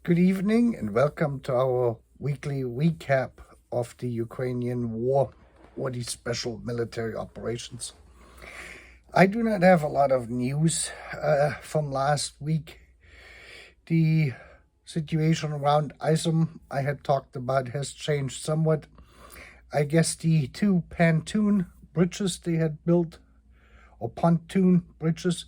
Good evening and welcome to our weekly recap of the Ukrainian war or the special military operations. I do not have a lot of news from last week. The situation around Izium I had talked about has changed somewhat. I guess the two pontoon bridges they had built, or pontoon bridges,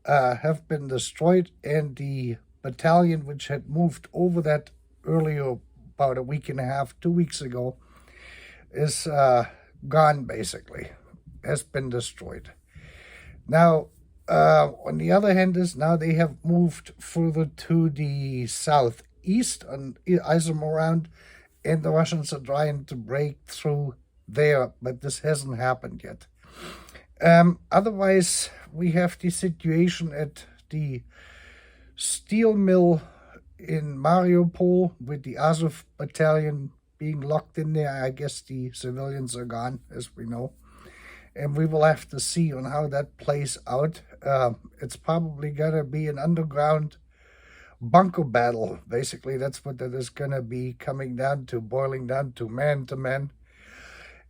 have been destroyed, and the battalion which had moved over that earlier, about a week and a half, 2 weeks ago, is gone basically, has been destroyed. Now, on the other hand is now they have moved further to the southeast on Izium around, and the Russians are trying to break through there, but this hasn't happened yet. Otherwise, we have the situation at the steel mill in Mariupol with the Azov battalion being locked in there. I guess the civilians are gone, as we know. And we will have to see on how that plays out. It's probably going to be an underground bunker battle. Basically, that's what that is going to be coming down to, boiling down to man to man.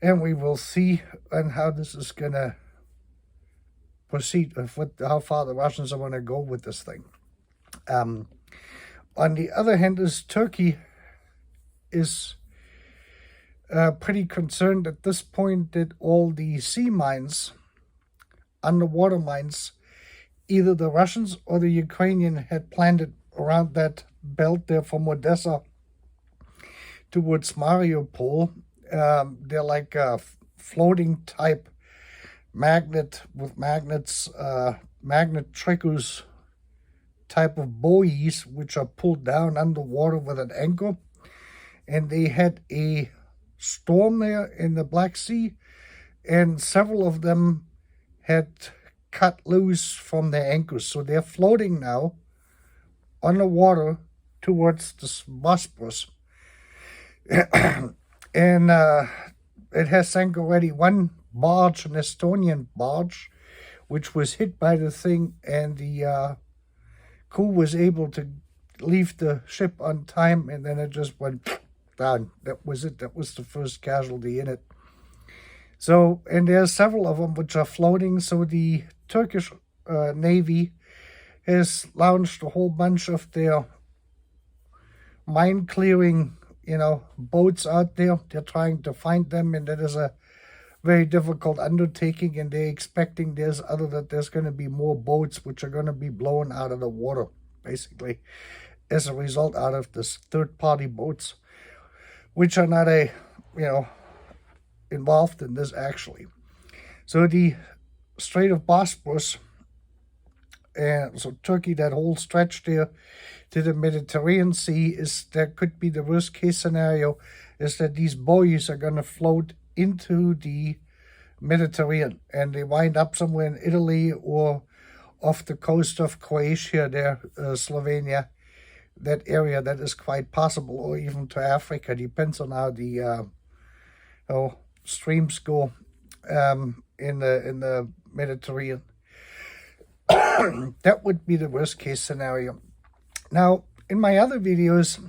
And we will see on how this is going to proceed, with how far the Russians are going to go with this thing. On the other hand, Turkey is pretty concerned at this point that all the sea mines, underwater mines, either the Russians or the Ukrainian had planted around that belt there from Odessa towards Mariupol. They're like a floating type magnet with magnets, magnet triggers type of buoys which are pulled down underwater with an anchor. And they had a storm there in the Black Sea, and several of them had cut loose from their anchors. So they're floating now on the water towards the Bosporus. And it has sank already one barge, an Estonian barge, which was hit by the thing, and the crew was able to leave the ship on time, and then it just went down. That was it. That was the first casualty in it. So, and there's several of them which are floating. So the Turkish Navy has launched a whole bunch of their mine clearing, boats out there. They're trying to find them, and that is a very difficult undertaking, and they're expecting there's going to be more boats which are going to be blown out of the water, basically, as a result out of this third-party boats, which are not involved in this actually. So the Strait of Bosporus, and so Turkey, that whole stretch there to the Mediterranean Sea, that could be the worst case scenario, is that these buoys are going to float into the Mediterranean, and they wind up somewhere in Italy or off the coast of Croatia there, Slovenia, that area. That is quite possible, or even to Africa. Depends on how the streams go in the Mediterranean. That would be the worst case scenario. Now, in my other videos,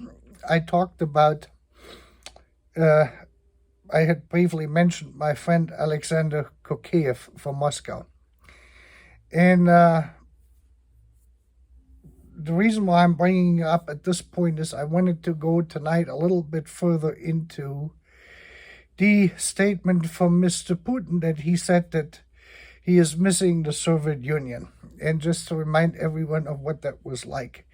I talked about I had briefly mentioned my friend Aleksandr Kokeev from Moscow. And the reason why I'm bringing it up at this point is I wanted to go tonight a little bit further into the statement from Mr. Putin that he said that he is missing the Soviet Union. And just to remind everyone of what that was like.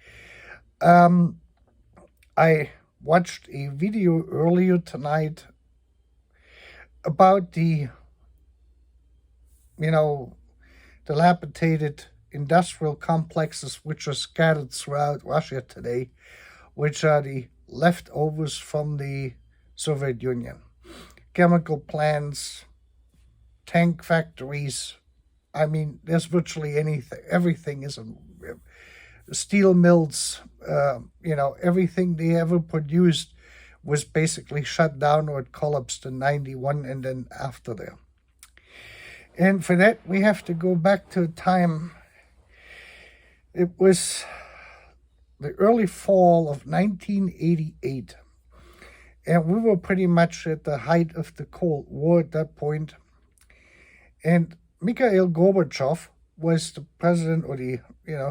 I watched a video earlier tonight about the dilapidated industrial complexes which are scattered throughout Russia today, which are the leftovers from the Soviet Union. Chemical plants, tank factories. I mean, there's virtually anything. Everything is steel mills. Everything they ever produced was basically shut down, or it collapsed in 91 and then after there. And for that, we have to go back to a time. It was the early fall of 1988. And we were pretty much at the height of the Cold War at that point. And Mikhail Gorbachev was the president or the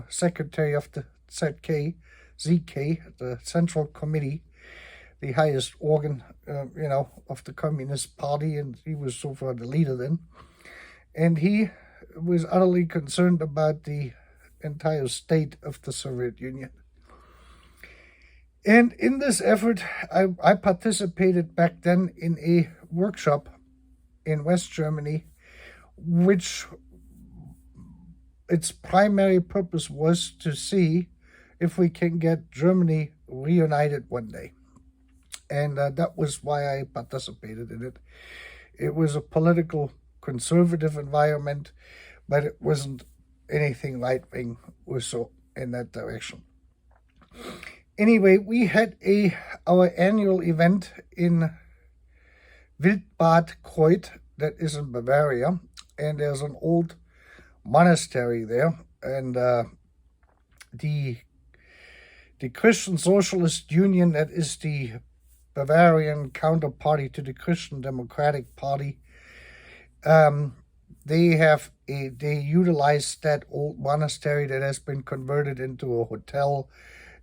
secretary of the ZK, the Central Committee, the highest organ, of the Communist Party, and he was so far the leader then. And he was utterly concerned about the entire state of the Soviet Union. And in this effort, I participated back then in a workshop in West Germany, which its primary purpose was to see if we can get Germany reunited one day. And that was why I participated in it. It was a political conservative environment, but it wasn't anything right-wing or so in that direction. Anyway, we had our annual event in WildBad Kreuth, that is in Bavaria, and there's an old monastery there, and the Christian Socialist Union, that is the Bavarian counterparty to the Christian Democratic Party, they utilize that old monastery that has been converted into a hotel,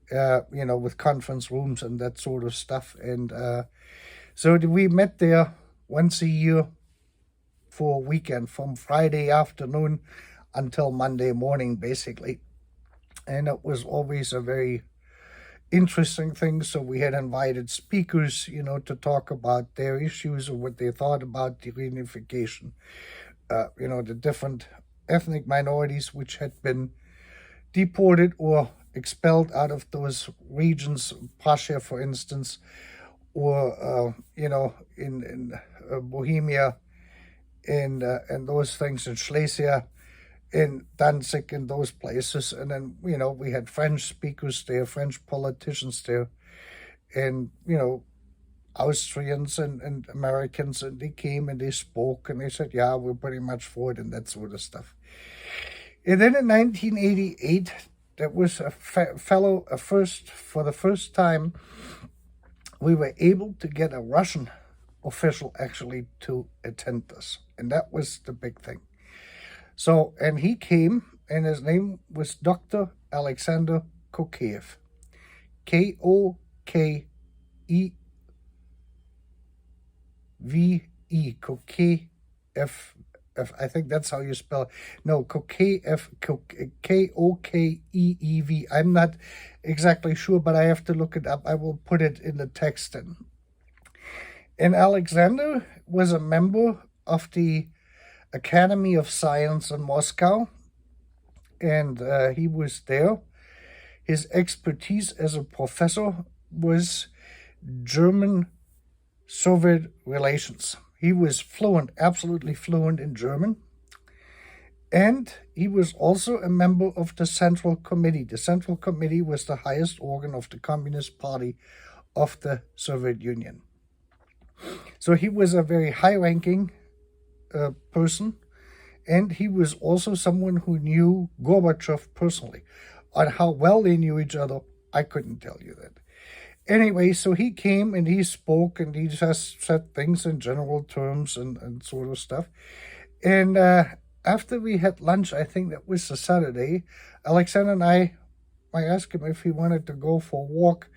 with conference rooms and that sort of stuff. And so we met there once a year for a weekend, from Friday afternoon until Monday morning, basically. And it was always a very interesting thing. So we had invited speakers, to talk about their issues or what they thought about the reunification. The different ethnic minorities which had been deported or expelled out of those regions, Prussia, for instance, or in Bohemia, and those things, in Silesia, in Danzig, in those places. And then we had French speakers there, French politicians there, and Austrians and Americans, and they came and they spoke and they said, yeah, we're pretty much for it and that sort of stuff. And then in 1988, there was for the first time, we were able to get a Russian official actually to attend this. And that was the big thing. So, and he came, and his name was Dr. Aleksandr Kokeev. Kokeev, Kokeev. I think that's how you spell it. No, Kokeev, Kokeev. I'm not exactly sure, but I have to look it up. I will put it in the text then. And Alexander was a member of the Academy of Science in Moscow, and he was there. His expertise as a professor was German-Soviet relations. He was fluent, absolutely fluent in German. And he was also a member of the Central Committee. The Central Committee was the highest organ of the Communist Party of the Soviet Union. So he was a very high-ranking person, and he was also someone who knew Gorbachev personally. On how well they knew each other, I couldn't tell you that. Anyway, so he came and he spoke and he just said things in general terms and sort of stuff. And after we had lunch, I think that was a Saturday, Alexander and I asked him if he wanted to go for a walk.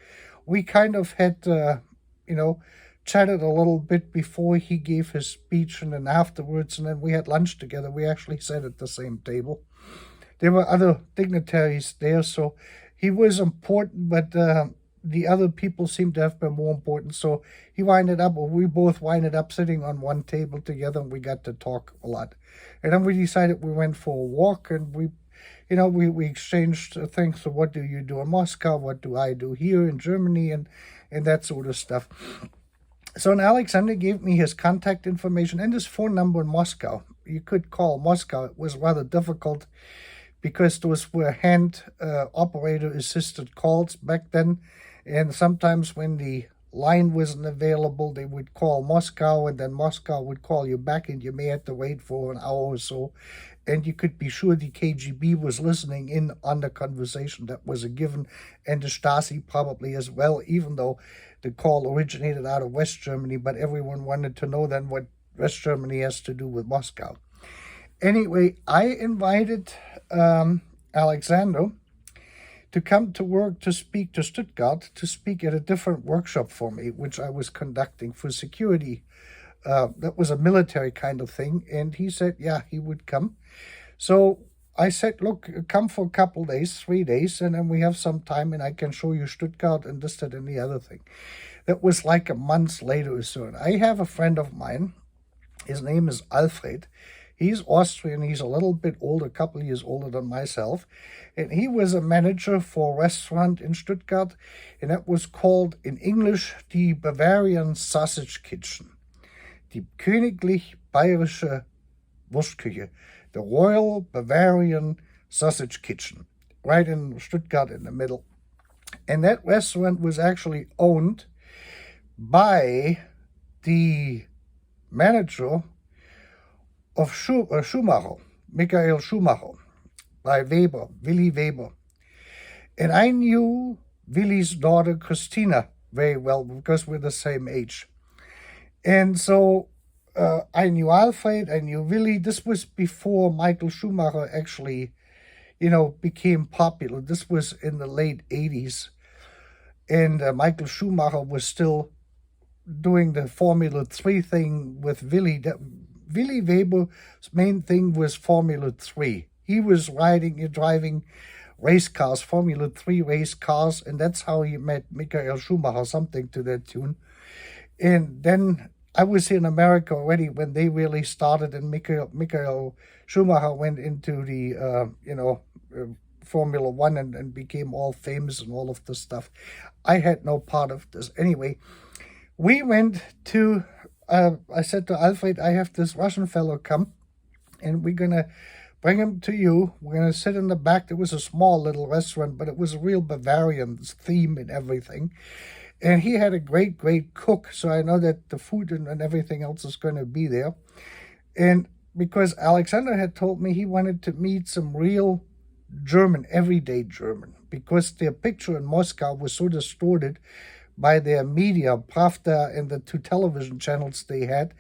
We kind of had, chatted a little bit before he gave his speech and then afterwards, and then we had lunch together. We actually sat at the same table. There were other dignitaries there, so he was important, but the other people seemed to have been more important. So we both winded up sitting on one table together, and we got to talk a lot. And then we decided we went for a walk, and we exchanged things. So what do you do in Moscow? What do I do here in Germany? And that sort of stuff. So Alexander gave me his contact information and his phone number in Moscow. You could call Moscow. It was rather difficult because those were hand operator-assisted calls back then. And sometimes when the line wasn't available, they would call Moscow, and then Moscow would call you back, and you may have to wait for an hour or so. and you could be sure the KGB was listening in on the conversation that was a given, and the Stasi probably as well, even though the call originated out of West Germany, but everyone wanted to know then what West Germany has to do with Moscow. Anyway, I invited Aleksandr to come to work to speak to Stuttgart, to speak at a different workshop for me, which I was conducting for security. That was a military kind of thing, and he said, yeah, he would come. So I said, look, come for a couple days, 3 days, and then we have some time, and I can show you Stuttgart and this, that, and the other thing. That was like a month later or so. And I have a friend of mine. His name is Alfred. He's Austrian. He's a little bit older, a couple of years older than myself. And he was a manager for a restaurant in Stuttgart, and that was called, in English, the Bavarian Sausage Kitchen. Die Königlich Bayerische Wurstküche. The Royal Bavarian Sausage Kitchen, right in Stuttgart in the middle. And that restaurant was actually owned by the manager of Schumacher, Michael Schumacher, by Weber, Willy Weber. And I knew Willy's daughter, Christina, very well because we're the same age. And so I knew Alfred, I knew Willy. This was before Michael Schumacher actually, became popular. This was in the late 80s. And Michael Schumacher was still doing the Formula 3 thing with Willy. Willy Weber's main thing was Formula 3. He was driving race cars, Formula 3 race cars, and that's how he met Michael Schumacher, something to that tune. And then I was here in America already when they really started, and Michael Schumacher went into the, Formula 1 and became all famous and all of this stuff. I had no part of this. Anyway, we went to, I said to Alfred, I have this Russian fellow come, and we're going to bring him to you. We're going to sit in the back. There was a small little restaurant, but it was a real Bavarian theme and everything. And he had a great, great cook, so I know that the food and everything else is going to be there. And because Aleksandr had told me he wanted to meet some real German, everyday German, because their picture in Moscow was so distorted by their media, Pravda, and the 2 television channels they had,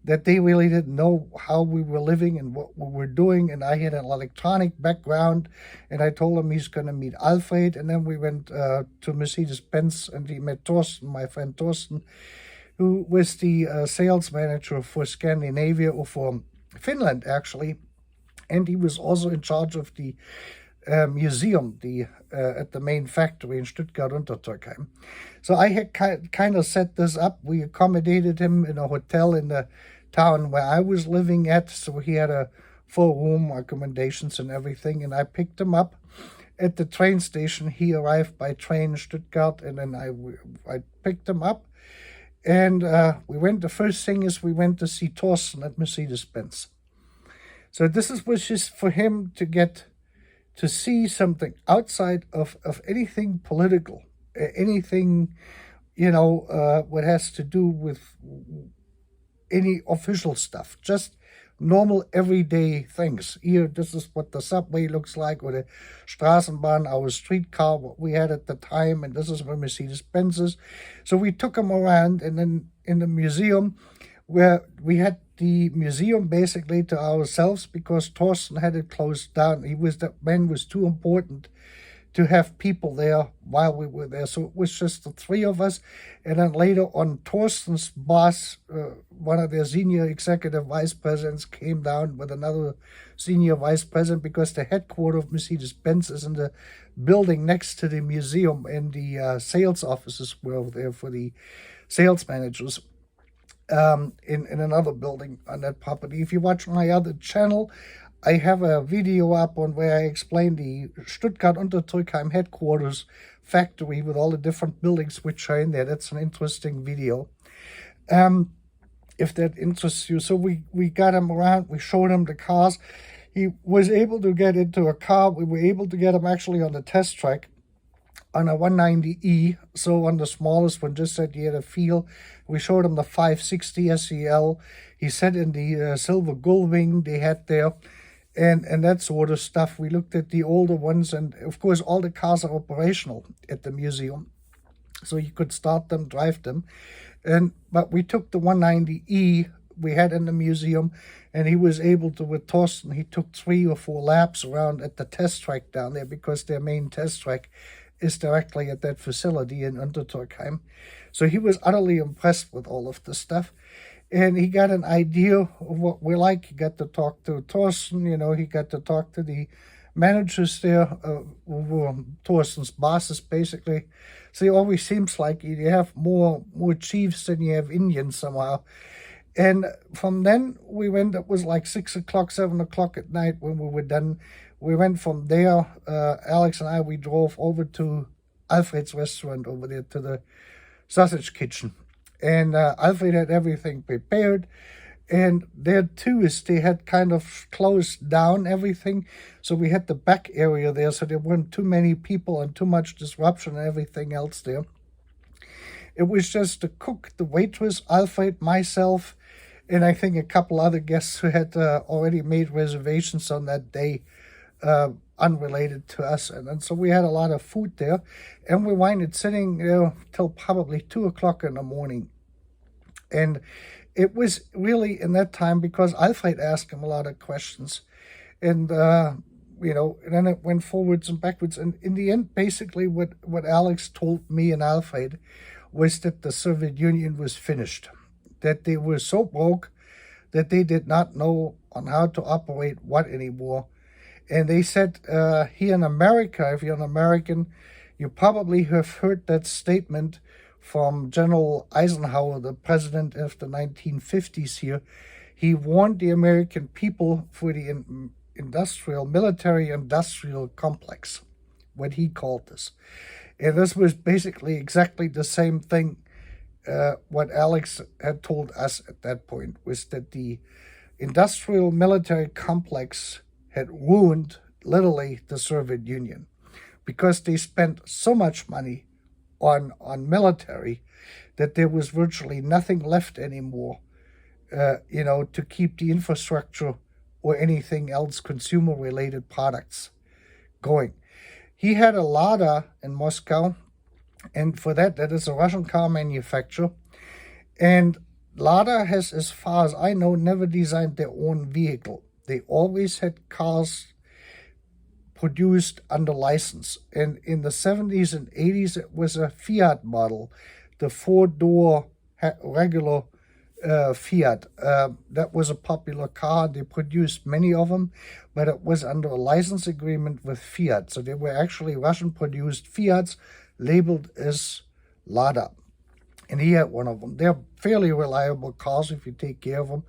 that they really didn't know how we were living and what we were doing. And I had an electronic background, and I told him he's going to meet Alfred. And then we went to Mercedes-Benz, and he met Thorsten, my friend Thorsten, who was the sales manager for Scandinavia, or for Finland, actually. And he was also in charge of the museum at the main factory in Stuttgart-Untertürkheim. So I had kind of set this up. We accommodated him in a hotel in the town where I was living at, so he had a full room, accommodations and everything, and I picked him up at the train station. He arrived by train in Stuttgart, and then I picked him up, and we went. The first thing is we went to see Thorsten at Mercedes-Benz. So this was just for him to get to see something outside of anything political, anything, what has to do with any official stuff, just normal everyday things. Here, this is what the subway looks like, or the Straßenbahn, our streetcar, what we had at the time, and this is where Mercedes-Benz is. So we took him around, and then in the museum, where we had the museum basically to ourselves because Thorsten had it closed down. That man was too important to have people there while we were there. So it was just the 3 of us. And then later on, Thorsten's boss, one of their senior executive vice presidents, came down with another senior vice president, because the headquarters of Mercedes-Benz is in the building next to the museum, and the sales offices were there for the sales managers. In another building on that property. If you watch my other channel, I have a video up on where I explain the Stuttgart-Untertürkheim headquarters factory with all the different buildings which are in there. That's an interesting video, if that interests you. So we got him around, we showed him the cars. He was able to get into a car. We were able to get him actually on the test track on a 190E, so on the smallest one, just that he had a feel. We showed him the 560 SEL. He sat in the silver gullwing they had there, and that sort of stuff. We looked at the older ones, and of course all the cars are operational at the museum, so you could start them, drive them. But we took the 190E we had in the museum, and he was able to, with Thorsten, he took 3 or 4 laps around at the test track down there, because their main test track is directly at that facility in Unterturkheim. So he was utterly impressed with all of this stuff. And he got an idea of what we're like. He got to talk to Thorsten, he got to talk to the managers there, who were Thorsten's bosses, basically. So it always seems like you have more chiefs than you have Indians somehow. And from then we went, it was like 6 o'clock, 7 o'clock at night when we were done. We went from there, Alex and I, we drove over to Alfred's restaurant over there, to the sausage kitchen. And Alfred had everything prepared. And there too, they had kind of closed down everything. So we had the back area there, so there weren't too many people and too much disruption and everything else there. It was just the cook, the waitress, Alfred, myself, and I think a couple other guests who had already made reservations on that day, unrelated to us. And so we had a lot of food there, and we winded sitting there till probably 2 o'clock in the morning. And it was really in that time, because Alfred asked him a lot of questions, and and then it went forwards and backwards. And in the end, basically what Alex told me and Alfred was that the Soviet Union was finished, that they were so broke that they did not know on how to operate what anymore. And they said, here in America, if you're an American, you probably have heard that statement from General Eisenhower, the president of the 1950s here. He warned the American people for the military-industrial complex, what he called this. And this was basically exactly the same thing what Alex had told us at that point, was that the industrial military complex had ruined, literally, the Soviet Union, because they spent so much money on military that there was virtually nothing left anymore, to keep the infrastructure or anything else, consumer-related products, going. He had a Lada in Moscow, and for that is a Russian car manufacturer. And Lada has, as far as I know, never designed their own vehicle. They always had cars produced under license. And in the 70s and 80s, it was a Fiat model, the 4-door regular Fiat. That was a popular car. They produced many of them, but it was under a license agreement with Fiat. So they were actually Russian-produced Fiats labeled as Lada. And he had one of them. They're fairly reliable cars if you take care of them.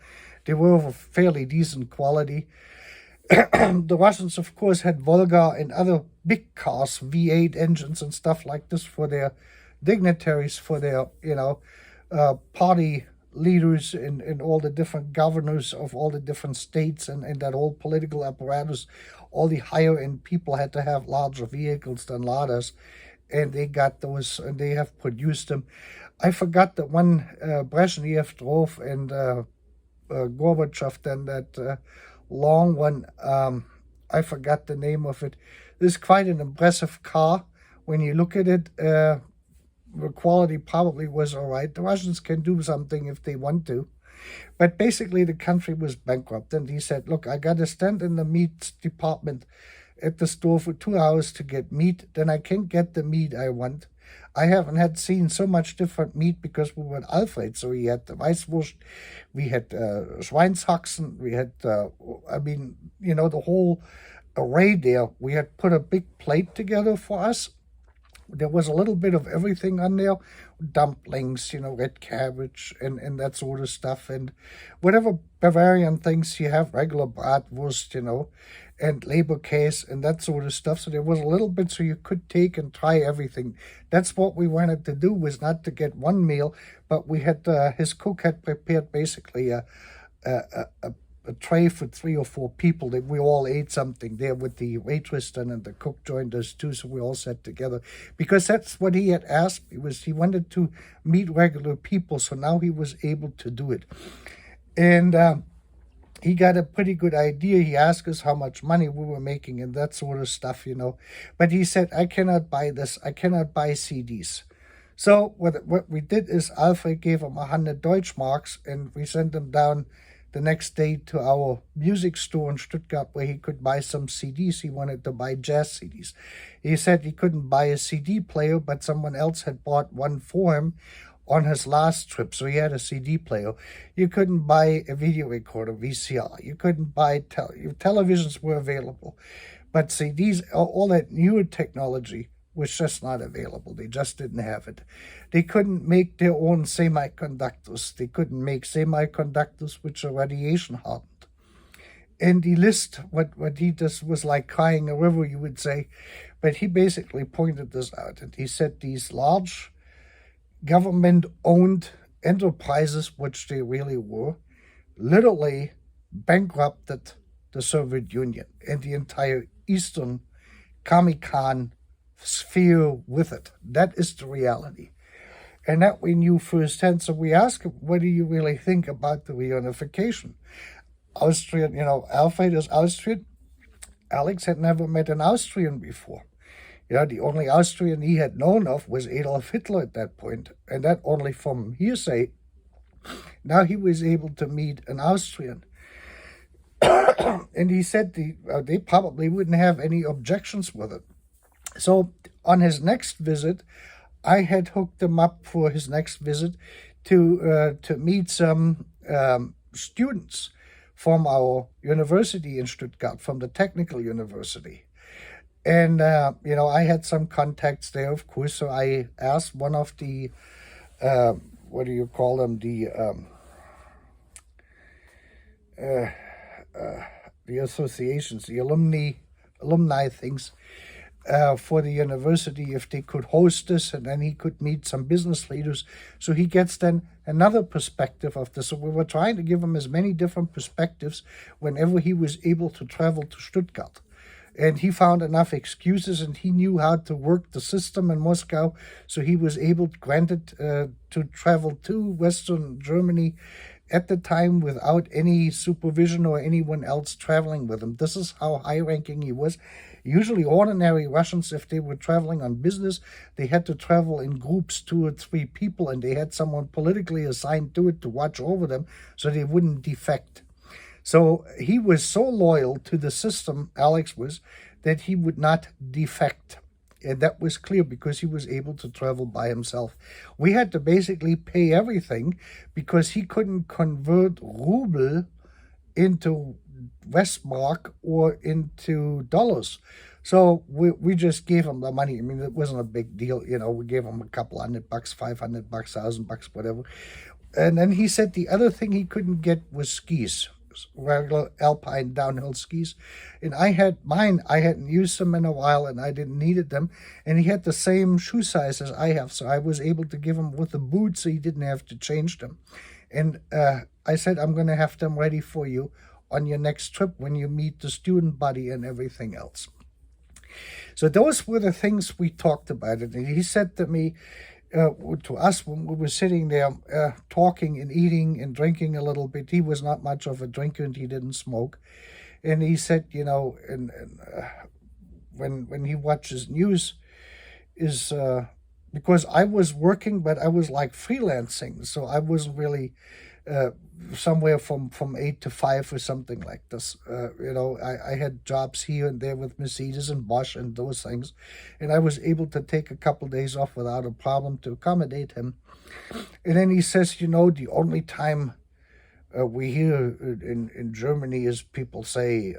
They were of a fairly decent quality. The Russians, of course, had Volga and other big cars, V8 engines and stuff like this for their dignitaries, for their, party leaders and all the different governors of all the different states and that whole political apparatus. All the higher-end people had to have larger vehicles than Ladas, and they got those, and they have produced them. I forgot that one Brezhnev drove, and Gorbachev then that long one. I forgot the name of it. This is quite an impressive car. When you look at it, the quality probably was all right. The Russians can do something if they want to. But basically the country was bankrupt. And he said, look, I got to stand in the meat department at the store for 2 hours to get meat. Then I can't get the meat I want. I haven't seen so much different meat because we were at Alfred. So we had the Weißwurst, we had Schweinshaxen, we had, the whole array there. We had put a big plate together for us. There was a little bit of everything on there, dumplings, red cabbage and that sort of stuff. And whatever Bavarian things you have, regular bratwurst, and Leberkäse and that sort of stuff. So there was a little bit so you could take and try everything. That's what we wanted to do, was not to get one meal, but we had, his cook had prepared basically a tray for 3 or 4 people that we all ate something there with the waitress and the cook joined us too, so we all sat together because that's what he had asked me. He wanted to meet regular people, so now he was able to do it. And he got a pretty good idea. He asked us how much money we were making and that sort of stuff, But he said, I cannot buy this. I cannot buy CDs. So what we did is Alfred gave him 100 Deutschmarks, and we sent him down the next day to our music store in Stuttgart where he could buy some CDs. He wanted to buy jazz CDs. He said he couldn't buy a CD player, but someone else had bought one for him on his last trip, so he had a CD player. You couldn't buy a video recorder, VCR. You couldn't buy televisions were available, but CDs, all that newer technology was just not available. They just didn't have it. They couldn't make their own semiconductors. They couldn't make semiconductors which are radiation hardened. And the list, what he just was like crying a river, you would say, but he basically pointed this out, and he said these large government-owned enterprises, which they really were, literally bankrupted the Soviet Union and the entire Eastern Comicon sphere with it. That is the reality. And that we knew firsthand. So we asked him, what do you really think about the reunification? Austrian, Alfred is Austrian. Alex had never met an Austrian before. The only Austrian he had known of was Adolf Hitler at that point, and that only from hearsay. Now he was able to meet an Austrian. And he said they probably wouldn't have any objections with it. So on his next visit, I had hooked him up for his next visit to meet some students from our university in Stuttgart, from the technical university. And, I had some contacts there, of course, so I asked one of the, what do you call them, the associations, the alumni things, for the university, if they could host this, and then he could meet some business leaders. So he gets then another perspective of this. So we were trying to give him as many different perspectives whenever he was able to travel to Stuttgart. And he found enough excuses, and he knew how to work the system in Moscow. So he was able, granted, to travel to Western Germany at the time without any supervision or anyone else traveling with him. This is how high-ranking he was. Usually ordinary Russians, if they were traveling on business, they had to travel in groups, 2 or 3 people, and they had someone politically assigned to it to watch over them so they wouldn't defect. So he was so loyal to the system, Alex was, that he would not defect. And that was clear because he was able to travel by himself. We had to basically pay everything because he couldn't convert ruble into Westmark or into dollars. So we just gave him the money. I mean, it wasn't a big deal. We gave him a couple $100, $500, $1,000, whatever. And then he said the other thing he couldn't get was skis. Regular alpine downhill skis, and I had mine. I hadn't used them in a while, and I didn't needed them. And he had the same shoe size as I have, so I was able to give him with the boots, so he didn't have to change them. And I said, I'm going to have them ready for you on your next trip when you meet the student body and everything else. So those were the things we talked about. And he said to me, to us, when we were sitting there talking and eating and drinking a little bit, he was not much of a drinker and he didn't smoke. And he said, when he watches news, is because I was working, but I was like freelancing, so I wasn't really somewhere from 8 to 5 or something like this. I had jobs here and there with Mercedes and Bosch and those things, and I was able to take a couple days off without a problem to accommodate him. And then he says, the only time we hear in Germany is people say,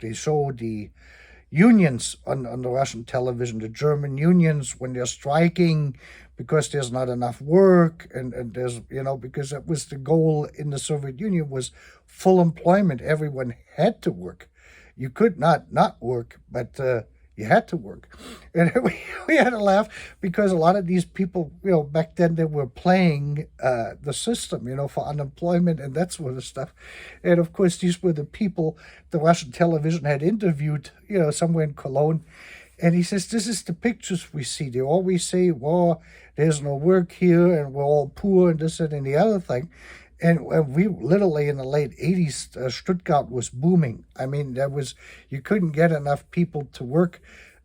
they show the unions on the Russian television, the German unions, when they're striking because there's not enough work, and there's, because that was the goal in the Soviet Union, was full employment. Everyone had to work. You could not work, but you had to work. And we had to laugh because a lot of these people, back then they were playing the system, for unemployment and that sort of stuff. And of course, these were the people the Russian television had interviewed, somewhere in Cologne. And he says, this is the pictures we see. They always say, well, there's no work here and we're all poor and this and the other thing. And we literally in the late 80s, Stuttgart was booming. I mean, you couldn't get enough people to work.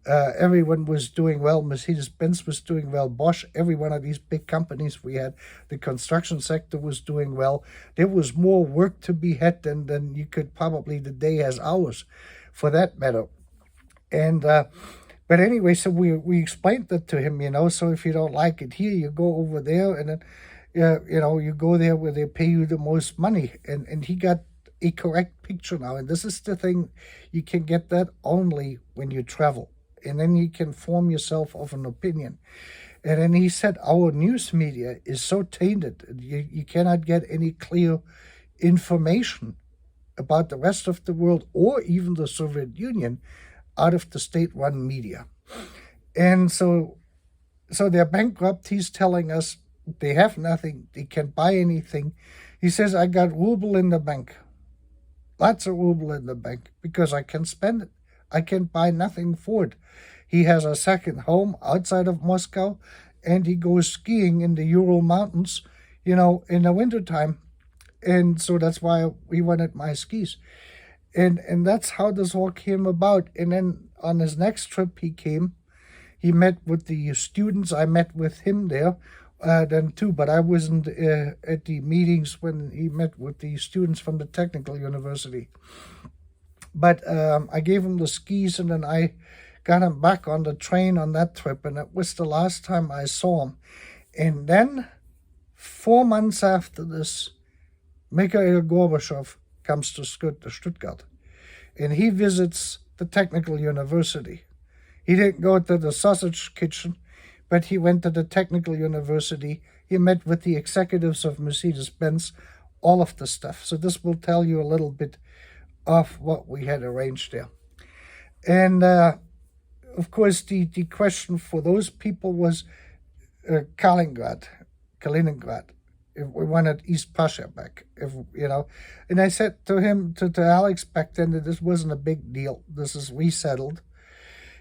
Everyone was doing well. Mercedes-Benz was doing well. Bosch, every one of these big companies we had, the construction sector was doing well. There was more work to be had than you could probably, the day has hours for that matter. And but anyway, so we explained that to him, so if you don't like it here, you go over there, and then you go there where they pay you the most money. And he got a correct picture now. And this is the thing, you can get that only when you travel. And then you can form yourself of an opinion. And then he said our news media is so tainted, you cannot get any clear information about the rest of the world or even the Soviet Union out of the state-run media. And so they're bankrupt. He's telling us they have nothing. They can't buy anything. He says, I got ruble in the bank. Lots of ruble in the bank because I can spend it. I can buy nothing for it. He has a second home outside of Moscow, and he goes skiing in the Ural Mountains, in the wintertime. And so that's why we wanted my skis. And that's how this all came about. And then on his next trip he met with the students. I met with him there then too, but I wasn't at the meetings when he met with the students from the technical university. But I gave him the skis, and then I got him back on the train on that trip, and it was the last time I saw him. And then 4 months after this, Mikhail Gorbachev comes to Stuttgart, and he visits the technical university. He didn't go to the sausage kitchen, but he went to the technical university. He met with the executives of Mercedes-Benz, all of the stuff. So this will tell you a little bit of what we had arranged there. And of course, the question for those people was Kaliningrad. If we wanted East Prussia back, And I said to him, to Alex back then, that this wasn't a big deal. This is resettled.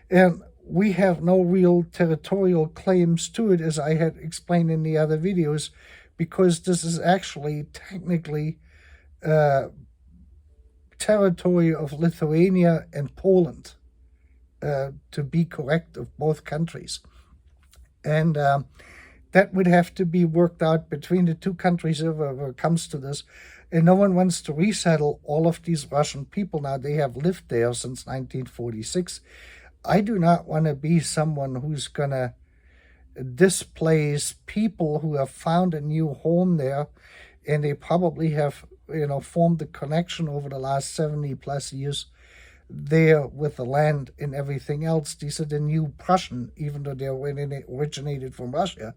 And we have no real territorial claims to it, as I had explained in the other videos, because this is actually technically territory of Lithuania and Poland, to be correct, of both countries. And that would have to be worked out between the two countries if it comes to this. And no one wants to resettle all of these Russian people now. They have lived there since 1946. I do not want to be someone who's going to displace people who have found a new home there, and they probably have, formed a connection over the last 70 plus years there with the land and everything else. These are the new Prussian, even though they originated from Russia,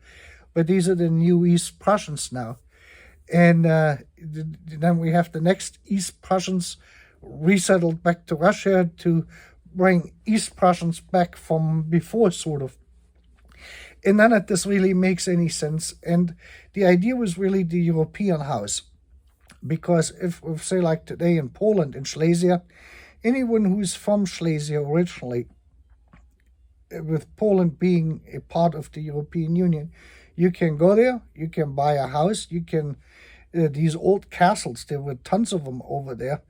but these are the new East Prussians now. And then we have the next East Prussians resettled back to Russia to bring East Prussians back from before, sort of. And none of this really makes any sense. And the idea was really the European house. Because if say, like today in Poland, in Silesia, anyone who's from Silesia originally, with Poland being a part of the European Union, you can go there, you can buy a house, you can, these old castles, there were tons of them over there,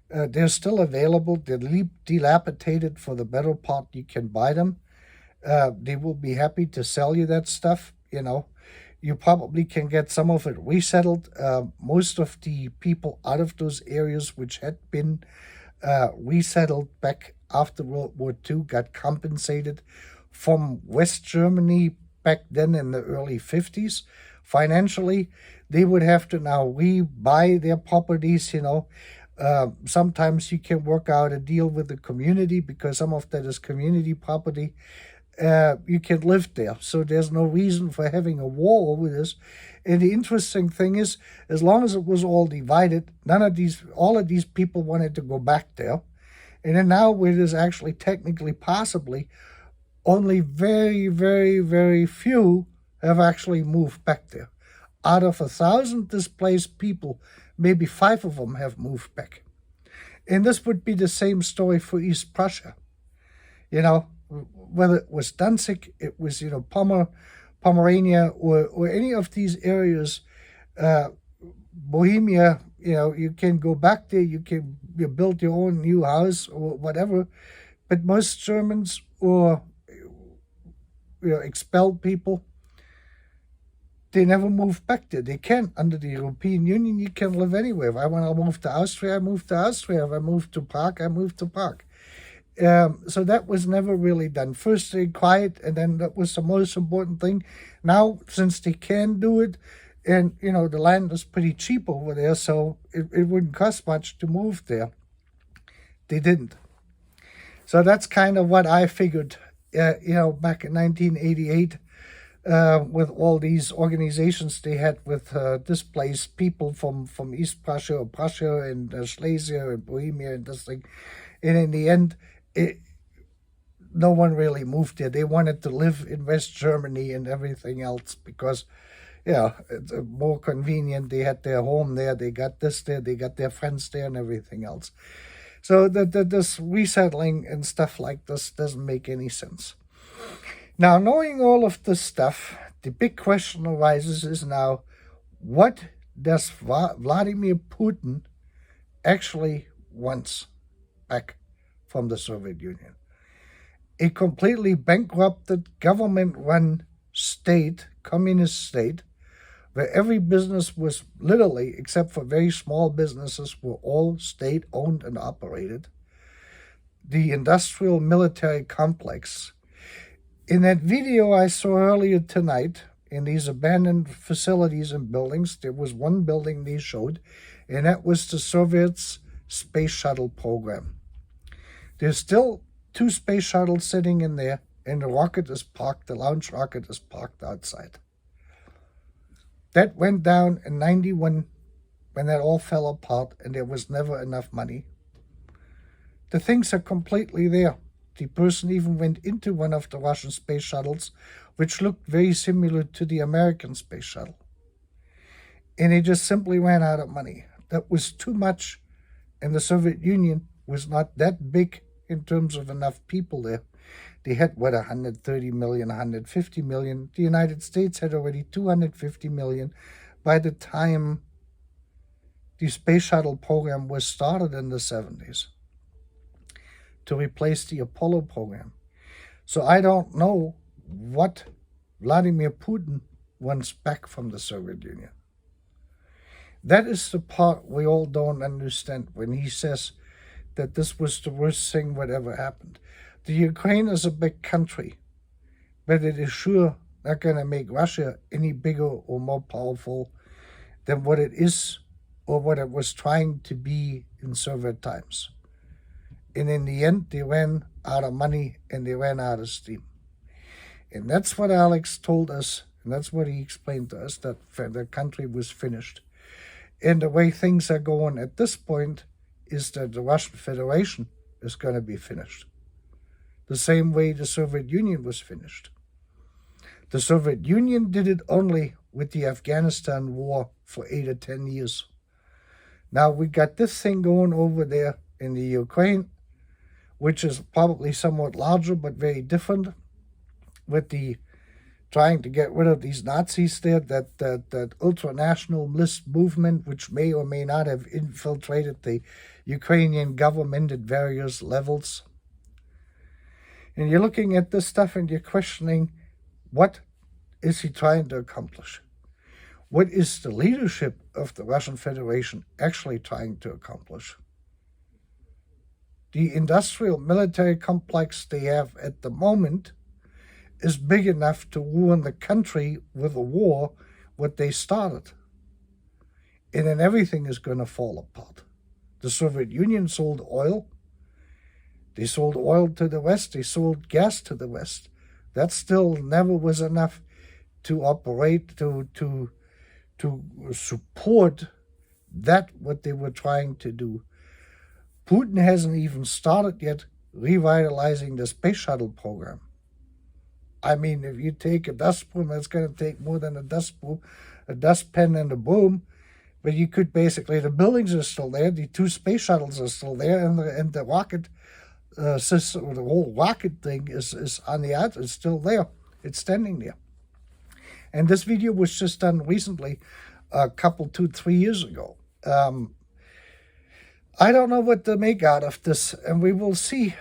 they're still available, they're dilapidated for the better part, you can buy them. They will be happy to sell you that stuff, You probably can get some of it resettled. Most of the people out of those areas which had been resettled back after World War II got compensated from West Germany back then in the early 50s. Financially, they would have to now rebuy their properties, Sometimes you can work out a deal with the community because some of that is community property. You can live there. So there's no reason for having a war over this. And the interesting thing is, as long as it was all divided, all of these people wanted to go back there. And then now it is actually technically possibly only very, very, very few have actually moved back there. Out of 1,000 displaced people, maybe 5 of them have moved back. And this would be the same story for East Prussia. Whether it was Danzig, it was, Pomerania, or any of these areas, Bohemia, you can go back there, you build your own new house or whatever, but most Germans or expelled people, they never moved back there. They can't. Under the European Union, you can live anywhere. If I want to move to Austria, I move to Austria. If I move to Prague, I move to Prague. So that was never really done. First they quiet, and then that was the most important thing. Now, since they can do it, and the land is pretty cheap over there, so it wouldn't cost much to move there. They didn't. So that's kind of what I figured, back in 1988, with all these organizations they had with displaced people from East Prussia or Prussia and Silesia and Bohemia and this thing. And in the end, no one really moved there. They wanted to live in West Germany and everything else because, it's more convenient. They had their home there. They got this there. They got their friends there and everything else. So this resettling and stuff like this doesn't make any sense. Now, knowing all of this stuff, the big question arises is now, what does Vladimir Putin actually wants back from the Soviet Union? A completely bankrupted, government-run state, communist state, where every business was literally, except for very small businesses, were all state-owned and operated. The industrial military complex. In that video I saw earlier tonight, in these abandoned facilities and buildings, there was one building they showed, and that was the Soviets' space shuttle program. There's still 2 space shuttles sitting in there, and the rocket is parked, the launch rocket is parked outside. That went down in 91 when that all fell apart and there was never enough money. The things are completely there. The person even went into one of the Russian space shuttles, which looked very similar to the American space shuttle. And they just simply ran out of money. That was too much, and the Soviet Union was not that big in terms of enough people there. They had, 130 million, 150 million. The United States had already 250 million by the time the space shuttle program was started in the 70s to replace the Apollo program. So I don't know what Vladimir Putin wants back from the Soviet Union. That is the part we all don't understand when he says that this was the worst thing that ever happened. The Ukraine is a big country, but it is sure not going to make Russia any bigger or more powerful than what it is or what it was trying to be in Soviet times. And in the end, they ran out of money and they ran out of steam. And that's what Alex told us, and that's what he explained to us, that the country was finished. And the way things are going at this point is that the Russian Federation is going to be finished. The same way the Soviet Union was finished. The Soviet Union did it only with the Afghanistan war for 8 or 10 years. Now we got this thing going over there in the Ukraine, which is probably somewhat larger but very different, with the trying to get rid of these Nazis there, that ultra-nationalist movement, which may or may not have infiltrated the Ukrainian government at various levels. And you're looking at this stuff and you're questioning, what is he trying to accomplish? What is the leadership of the Russian Federation actually trying to accomplish? The industrial military complex they have at the moment is big enough to ruin the country with a war what they started. And then everything is going to fall apart. The Soviet Union sold oil. They sold oil to the West. They sold gas to the West. That still never was enough to operate, to support that what they were trying to do. Putin hasn't even started yet revitalizing the space shuttle program. I mean, if you take a dustpan, that's going to take more than a dustpan and a broom. But you could basically, the buildings are still there, the 2 space shuttles are still there, and the rocket system, the whole rocket thing is on the out. It's still there. It's standing there. And this video was just done recently a couple, 2-3 years ago. I don't know what to make out of this, and we will see.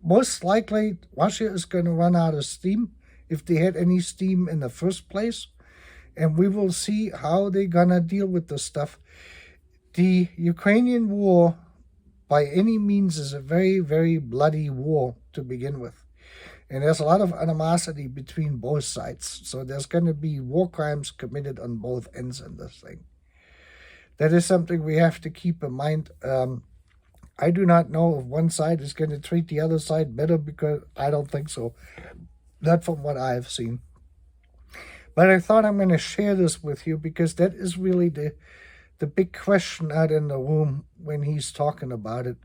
Most likely, Russia is going to run out of steam, if they had any steam in the first place, and we will see how they're going to deal with this stuff. The Ukrainian war, by any means, is a very, very bloody war to begin with. And there's a lot of animosity between both sides. So there's going to be war crimes committed on both ends in this thing. That is something we have to keep in mind. I do not know if one side is going to treat the other side better, because I don't think so. Not from what I've seen. But I thought I'm going to share this with you, because that is really the big question out in the room when he's talking about it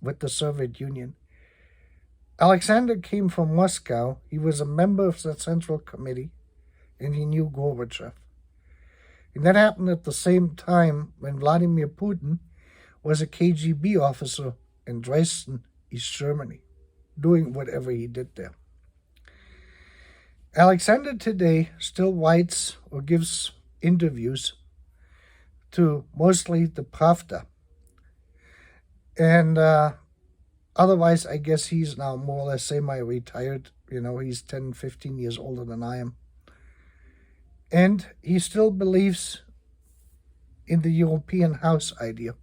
with the Soviet Union. Aleksandr came from Moscow. He was a member of the Central Committee, and he knew Gorbachev. And that happened at the same time when Vladimir Putin was a KGB officer in Dresden, East Germany, doing whatever he did there. Aleksandr today still writes or gives interviews to mostly the Pravda. And otherwise, I guess he's now more or less semi-retired. He's 10, 15 years older than I am. And he still believes in the European house idea.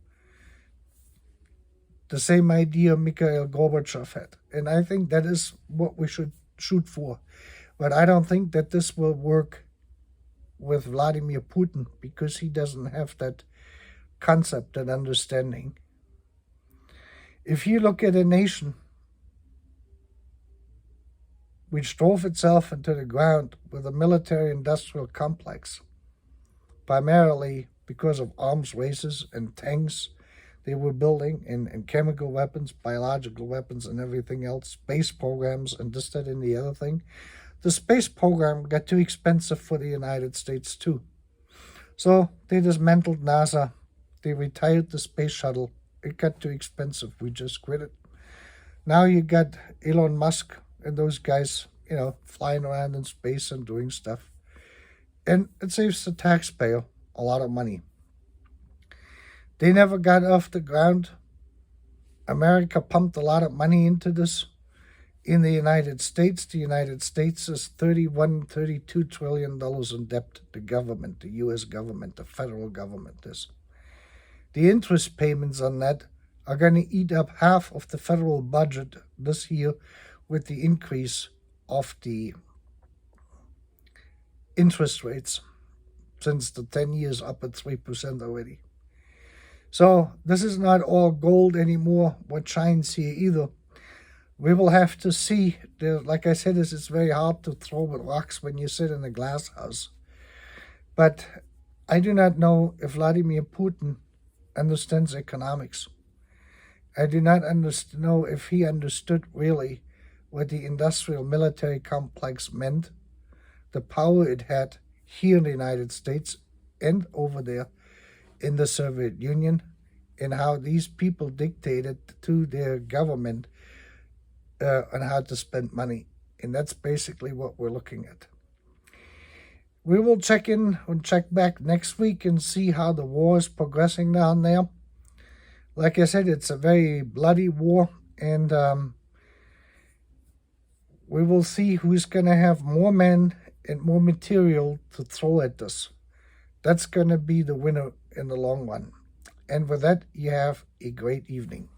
The same idea Mikhail Gorbachev had. And I think that is what we should shoot for. But I don't think that this will work with Vladimir Putin, because he doesn't have that concept and understanding. If you look at a nation which drove itself into the ground with a military-industrial complex, primarily because of arms races and tanks they were building, and chemical weapons, biological weapons, and everything else, space programs, and this, that, and the other thing. The space program got too expensive for the United States too. So they dismantled NASA. They retired the space shuttle. It got too expensive. We just quit it. Now you got Elon Musk and those guys, flying around in space and doing stuff. And it saves the taxpayer a lot of money. They never got off the ground. America pumped a lot of money into this. In the United States is $32 trillion in debt. The government, the U.S. government, the federal government is. The interest payments on that are going to eat up half of the federal budget this year, with the increase of the interest rates since the 10 years up at 3% already. So this is not all gold anymore, what shines here either. We will have to see. Like I said, it's very hard to throw with rocks when you sit in a glass house. But I do not know if Vladimir Putin understands economics. I do not know if he understood really what the industrial military complex meant, the power it had here in the United States and over there in the Soviet Union, and how these people dictated to their government on how to spend money. And that's basically what we're looking at. We will check in and check back next week and see how the war is progressing down there. Like I said, it's a very bloody war, and we will see who's going to have more men and more material to throw at this. That's going to be the winner in the long run. And with that, you have a great evening.